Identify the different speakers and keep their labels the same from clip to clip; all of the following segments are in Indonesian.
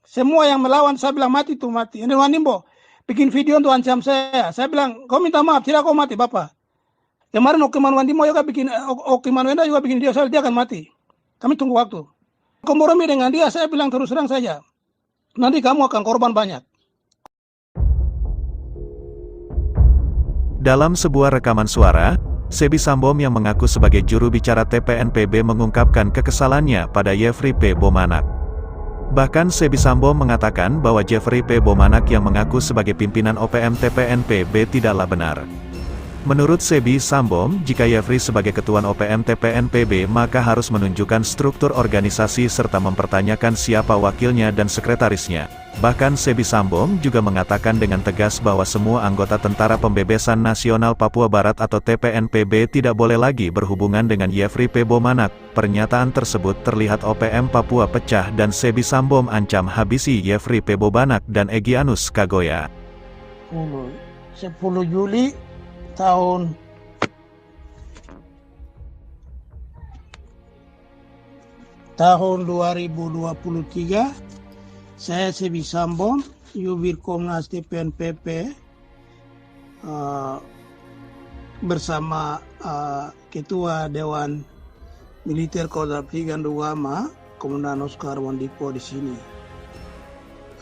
Speaker 1: Semua yang melawan saya bilang mati tuh mati. Ini Wanimbo bikin video untuk ancam saya. Saya bilang kau minta maaf, tidak kau mati Bapak. Kemarin Okiman Wandimo juga bikin, Okiman Wenda juga bikin video saya, dia akan mati. Kami tunggu waktu. Kompromi dengan dia, saya bilang terus terang saja. Nanti kamu akan korban banyak.
Speaker 2: Dalam sebuah rekaman suara, Sebi Sambom yang mengaku sebagai juru bicara TPNPB mengungkapkan kekesalannya pada Jeffrey P. Bomanak. Bahkan Sebi Sambom mengatakan bahwa Jeffrey P. Bomanak yang mengaku sebagai pimpinan OPM TPNPB tidaklah benar. Menurut Sebi Sambom, jika Jeffrey sebagai ketua OPM TPNPB maka harus menunjukkan struktur organisasi serta mempertanyakan siapa wakilnya dan sekretarisnya. Bahkan Sebi Sambom juga mengatakan dengan tegas bahwa semua anggota Tentara Pembebasan Nasional Papua Barat atau TPNPB tidak boleh lagi berhubungan dengan Jeffrey P. Bomanak. Pernyataan tersebut terlihat OPM Papua pecah dan Sebi Sambom ancam habisi Jeffrey P. Bomanak dan Egyanus Kagoya.
Speaker 1: 10 Juli tahun 2023, saya Sebi Sambom, Jubir Komnas TPNPB bersama Ketua Dewan Militer Kodam Tiga Nduwama, Komandan Oscar Wandipo di sini.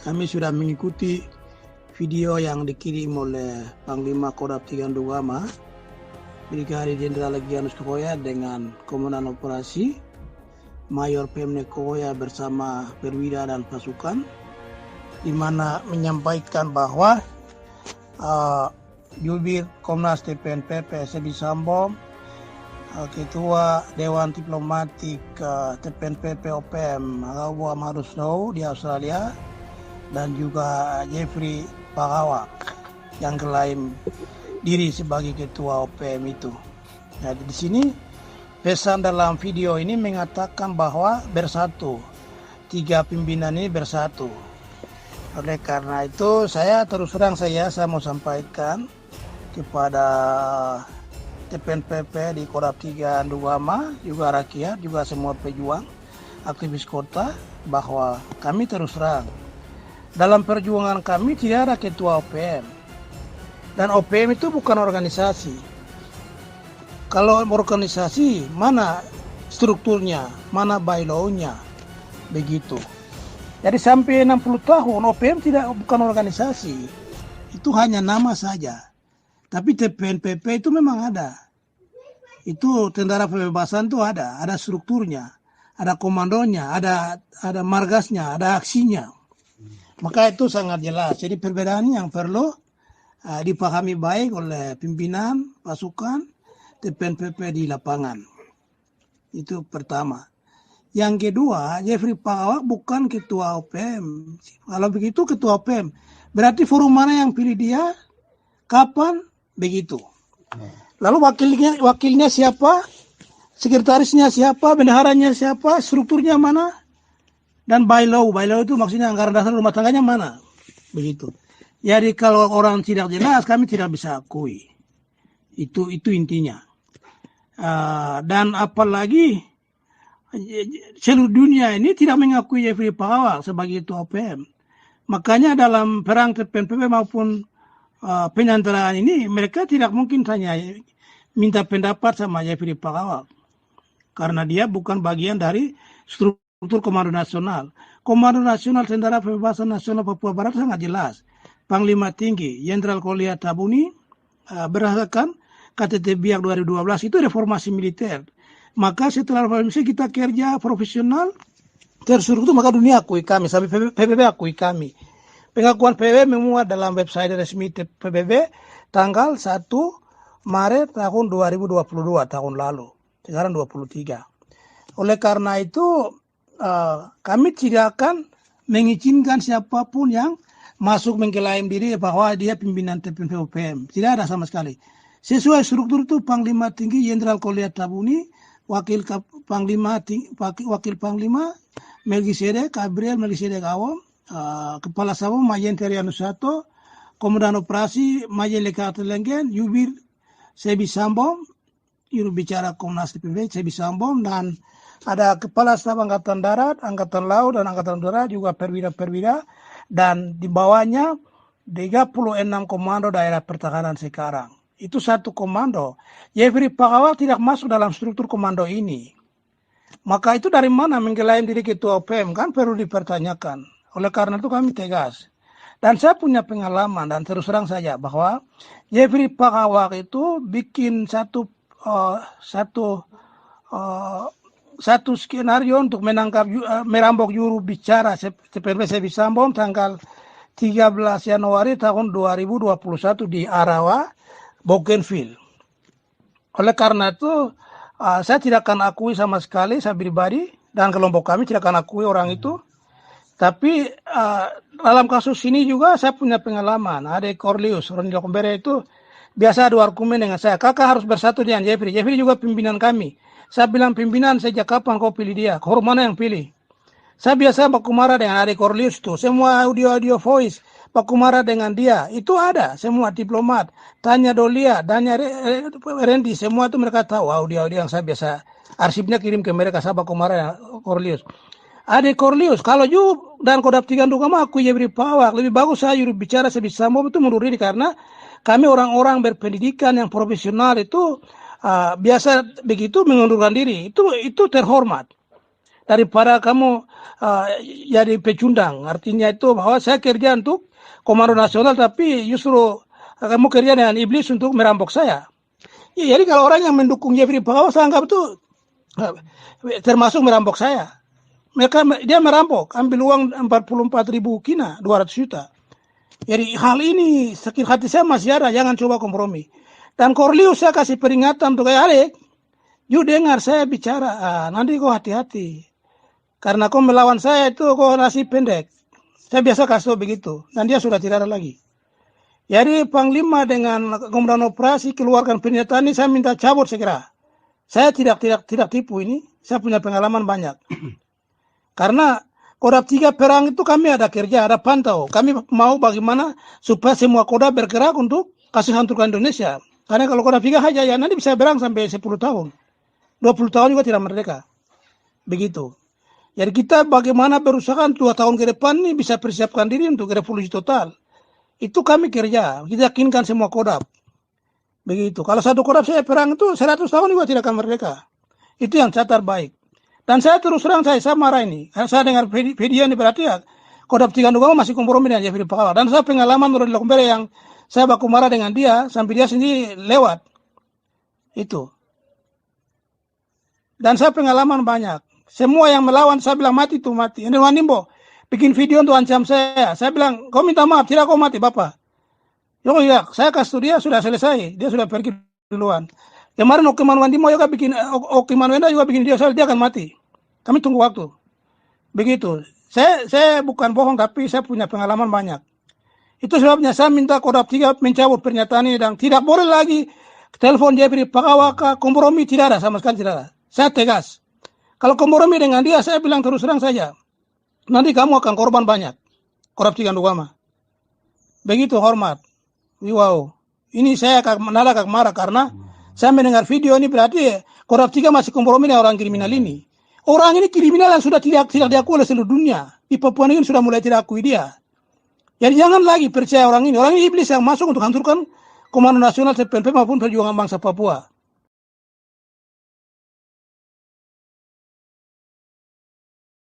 Speaker 1: Kami sudah mengikuti video yang dikirim oleh Panglima Kodam Tiga Nduwama, Brigadir Jenderal Egyanus Kagoya dengan Komandan Operasi Mayor Pemne Kagoya bersama perwira dan pasukan, di mana menyampaikan bahwa Jubir Komnas TPNPB Sebi Sambom, Ketua Dewan Diplomatik TPNPB OPM Agawam Harusno di Australia, dan juga Jeffrey Pagawak yang klaim diri sebagai ketua OPM itu. Jadi di sini pesan dalam video ini mengatakan bahwa bersatu, 3 pimpinan ini bersatu. Oleh karena itu saya terus terang saya mau sampaikan kepada TPNPB di Kodam 3 Nduwama, juga rakyat, juga semua pejuang, aktivis kota, bahwa kami terus terang dalam perjuangan kami tidak ada ketua OPM. Dan OPM itu bukan organisasi. Kalau organisasi, mana strukturnya, mana bylaw-nya, begitu. Jadi sampai 60 tahun OPM bukan organisasi. Itu hanya nama saja. Tapi TPNPB itu memang ada. Itu Tentara Pembebasan itu ada strukturnya, ada komandonya, ada margasnya, ada aksinya. Maka itu sangat jelas. Jadi perbedaan yang perlu dipahami baik oleh pimpinan pasukan TPNPB di lapangan. Itu pertama. Yang kedua, Jeffrey Pagawak bukan ketua OPM. Kalau begitu ketua OPM, berarti forum mana yang pilih dia? Kapan? Begitu. Lalu wakilnya siapa? Sekretarisnya siapa? Bendaharanya siapa? Strukturnya mana? Dan bylaw itu maksudnya anggaran dasar rumah tangganya mana? Begitu. Jadi kalau orang tidak jelas, kami tidak bisa akui. Itu intinya. Dan apalagi seluruh dunia ini tidak mengakui Jeffrey Pagawak sebagai ketua OPM. Makanya dalam perang TPNPB maupun penyanderaan ini, mereka tidak mungkin tanya minta pendapat sama Jeffrey Pagawak. Karena dia bukan bagian dari struktur Komando Nasional. Komando Nasional Tentara Pembebasan Nasional Papua Barat sangat jelas. Panglima Tinggi Jenderal Kolia Tabuni berdasarkan KTT Biak 2012 itu reformasi militer. Maka setelah reformasi kita kerja profesional terstruktur, maka dunia akui kami, sampai PBB akui kami. Pengakuan PBB memuat dalam website resmi PBB tanggal 1 Maret tahun 2022 tahun lalu. Sekarang 23. Oleh karena itu kami tidak akan mengizinkan siapapun yang masuk mengklaim diri bahwa dia pimpinan TPNPB OPM. Tidak ada sama sekali. Sesuai struktur itu Panglima Tinggi Jenderal Kolia Tabuni, Wakil Panglima Melkisedek Gabriel Melkisedek Awam, Kepala Sabung Majen Terianus Sato, Komandan Operasi Majen Lekate Lenggen, Jubir Sebi Sambom, juru bicara Komnas TPNPB Sebi Sambom, dan ada Kepala Staf Angkatan Darat, Angkatan Laut, dan Angkatan Udara, juga perwira-perwira, dan di bawahnya 36 komando daerah pertahanan sekarang. Itu satu komando. Jeffrey Pakawal tidak masuk dalam struktur komando ini. Maka itu dari mana mengklaim diri ketua OPM, kan perlu dipertanyakan. Oleh karena itu kami tegas. Dan saya punya pengalaman, dan terus terang saja bahwa Jeffrey Pakawal itu bikin satu skenario untuk merampok juru bicara CPNP Sebi Sambo tanggal 13 Januari tahun 2021 di Arawa, Bougainville. Oleh karena itu, saya tidak akan akui sama sekali, saya pribadi, dan kelompok kami tidak akan akui orang itu. Tapi dalam kasus ini juga saya punya pengalaman. Ada Corlius, Roni Lokombere itu biasa adu argumen dengan saya. Kakak harus bersatu dengan Jeffrey. Jeffrey juga pimpinan kami. Saya bilang pimpinan sejak kapan kau pilih dia? Kau mana yang pilih? Saya biasa baku marah dengan Ade Corlius tuh. Semua audio voice baku marah dengan dia. Itu ada. Semua diplomat. Tanya Dolia, tanya Randy. Semua itu mereka tahu audio yang saya biasa. Arsipnya kirim ke mereka. Saya baku marah dengan Corlius. Ade Corlius, kalau you dan Kodam 3 Ndugama aku Jeffrey Pakawal, lebih bagus saya juru bicara Sebi Sambo itu mundur diri karena kami orang-orang berpendidikan yang profesional itu biasa begitu mengundurkan diri. Itu terhormat daripada kamu jadi pecundang. Artinya itu bahwa saya kerja untuk Komando Nasional tapi justru kamu kerja dengan iblis untuk merampok saya. Ya, jadi kalau orang yang mendukung Jeffrey Pakawal saya anggap itu termasuk merampok saya. Dia merampok, ambil uang 44.000 kina, 200 juta. Jadi hal ini sakit hati saya masih ada, jangan coba kompromi. Dan Corlius saya kasih peringatan untuk Alek, you dengar saya bicara, nanti kau hati-hati. Karena kau melawan saya itu kau nasi pendek. Saya biasa kasih begitu, dan dia sudah tidak ada lagi. Jadi Panglima dengan Komandan Operasi keluarkan pernyataan ini, saya minta cabut segera. Saya tidak tipu ini, saya punya pengalaman banyak. Karena Kodam 3 perang itu kami ada kerja, ada pantau. Kami mau bagaimana supaya semua Kodam bergerak untuk kasih hancurkan Indonesia. Karena kalau Kodam 3 saja ya nanti bisa berang sampai 10 tahun. 20 tahun juga tidak merdeka. Begitu. Jadi kita bagaimana berusaha 2 tahun ke depan ini bisa persiapkan diri untuk revolusi total. Itu kami kerja. Kita yakinkan semua Kodam. Begitu. Kalau satu Kodam saya perang itu 100 tahun juga tidak akan merdeka. Itu yang catat baik. Dan saya terus terang saya marah ini. Saya dengar video ini berarti ya Kodam 3 Ndugama masih kompromi dengan Jeffrey Pakawal. Dan saya pengalaman Roni Lokombere yang saya baku marah dengan dia sampai dia sendiri lewat. Itu. Dan saya pengalaman banyak. Semua yang melawan saya bilang mati tuh mati. Ini Wanimbo bikin video untuk ancam saya. Saya bilang kau minta maaf tidak kau mati bapak. Oh iya saya kasih dia sudah selesai. Dia sudah pergi duluan. Kemarin Okiman Wandimo juga bikin, Okiman Wenda juga bikin dia akan mati. Kami tunggu waktu. Begitu. Saya bukan bohong tapi saya punya pengalaman banyak. Itu sebabnya saya minta Kodam 3 mencabut pernyataan ini dan tidak boleh lagi telepon Jeffrey Pakawal kompromi tidak ada sama sekali tidak ada. Saya tegas. Kalau kompromi dengan dia saya bilang terus terang saja. Nanti kamu akan korban banyak. Kodam 3 Ndugama. Begitu hormat. Wow. Ini saya akan marah karena saya mendengar video ini berarti Kodam 3 masih kompromi dengan orang kriminal ini. Orang ini kriminal yang sudah tidak diakui oleh seluruh dunia. Di Papua ini sudah mulai tidak akui dia. Jadi jangan lagi percaya orang ini. Orang ini iblis yang masuk untuk hancurkan Komando Nasional CPNP maupun perjuangan bangsa Papua.